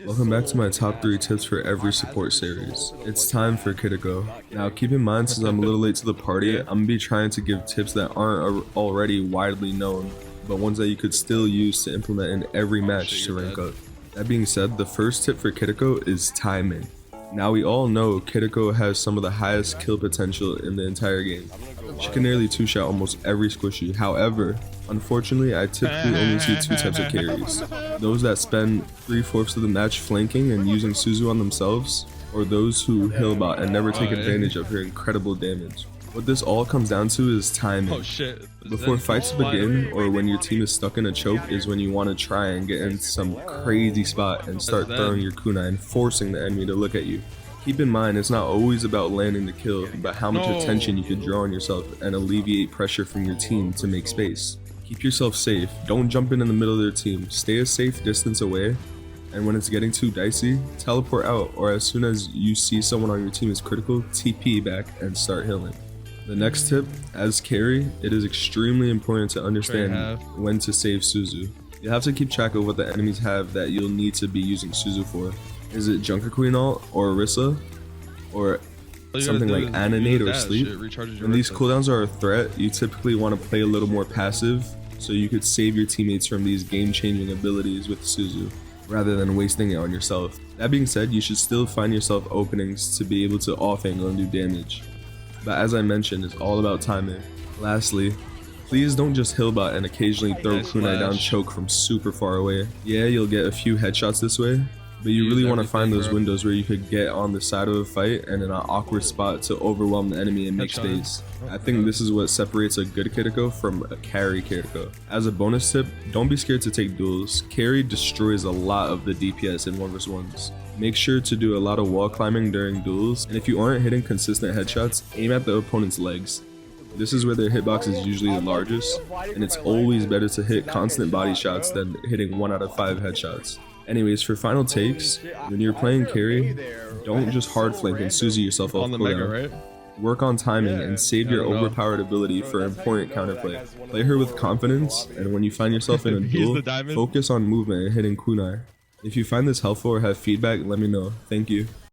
Welcome back to my top 3 tips for every support series. It's time for Kiriko. Now keep in mind, since I'm a little late to the party, I'm gonna be trying to give tips that aren't already widely known, but ones that you could still use to implement in every match to rank up. That being said, the first tip for Kiriko is timing. Now we all know Kiriko has some of the highest kill potential in the entire game. She can nearly 2-shot almost every squishy. However, unfortunately, I typically only see 2 types of carries. Those that spend 3/4 of the match flanking and using Suzu on themselves, or those who healbot and never take advantage of her incredible damage. What this all comes down to is timing. Before fights begin, or when your team is stuck in a choke, is when you want to try and get into some crazy spot and start throwing your kunai and forcing the enemy to look at you. Keep in mind, it's not always about landing the kill, but how much attention you can draw on yourself and alleviate pressure from your team to make space. Keep yourself safe, don't jump in the middle of their team, stay a safe distance away, and when it's getting too dicey, teleport out, or as soon as you see someone on your team is critical, TP back and start healing. The next tip, as carry, it is extremely important to understand when to save Suzu. You'll have to keep track of what the enemies have that you'll need to be using Suzu for. Is it Junker Queen ult, or Orisa, or something like Animate or Sleep? When these cooldowns are a threat, you typically want to play a little more passive, so you could save your teammates from these game-changing abilities with Suzu, rather than wasting it on yourself. That being said, you should still find yourself openings to be able to off-angle and do damage. But as I mentioned, it's all about timing. Lastly, please don't just healbot and occasionally throw kunai down choke from super far away. Yeah, you'll get a few headshots this way, but you really want to find those windows where you could get on the side of a fight and in an awkward spot to overwhelm the enemy and make space. I think this is what separates a good Kiriko from a carry Kiriko. As a bonus tip, don't be scared to take duels. Carry destroys a lot of the DPS in 1v1s. Make sure to do a lot of wall climbing during duels, and if you aren't hitting consistent headshots, aim at the opponent's legs. This is where their hitbox is usually the largest, and it's always better to hit constant body shots than hitting 1 out of 5 headshots. Anyways, for final takes, when you're playing carry, don't just hard flank and Suzu yourself off cooldown. Work on timing and save your overpowered ability for important counterplay. Play her with confidence, and when you find yourself in a duel, focus on movement and hitting kunai. If you find this helpful or have feedback, let me know. Thank you.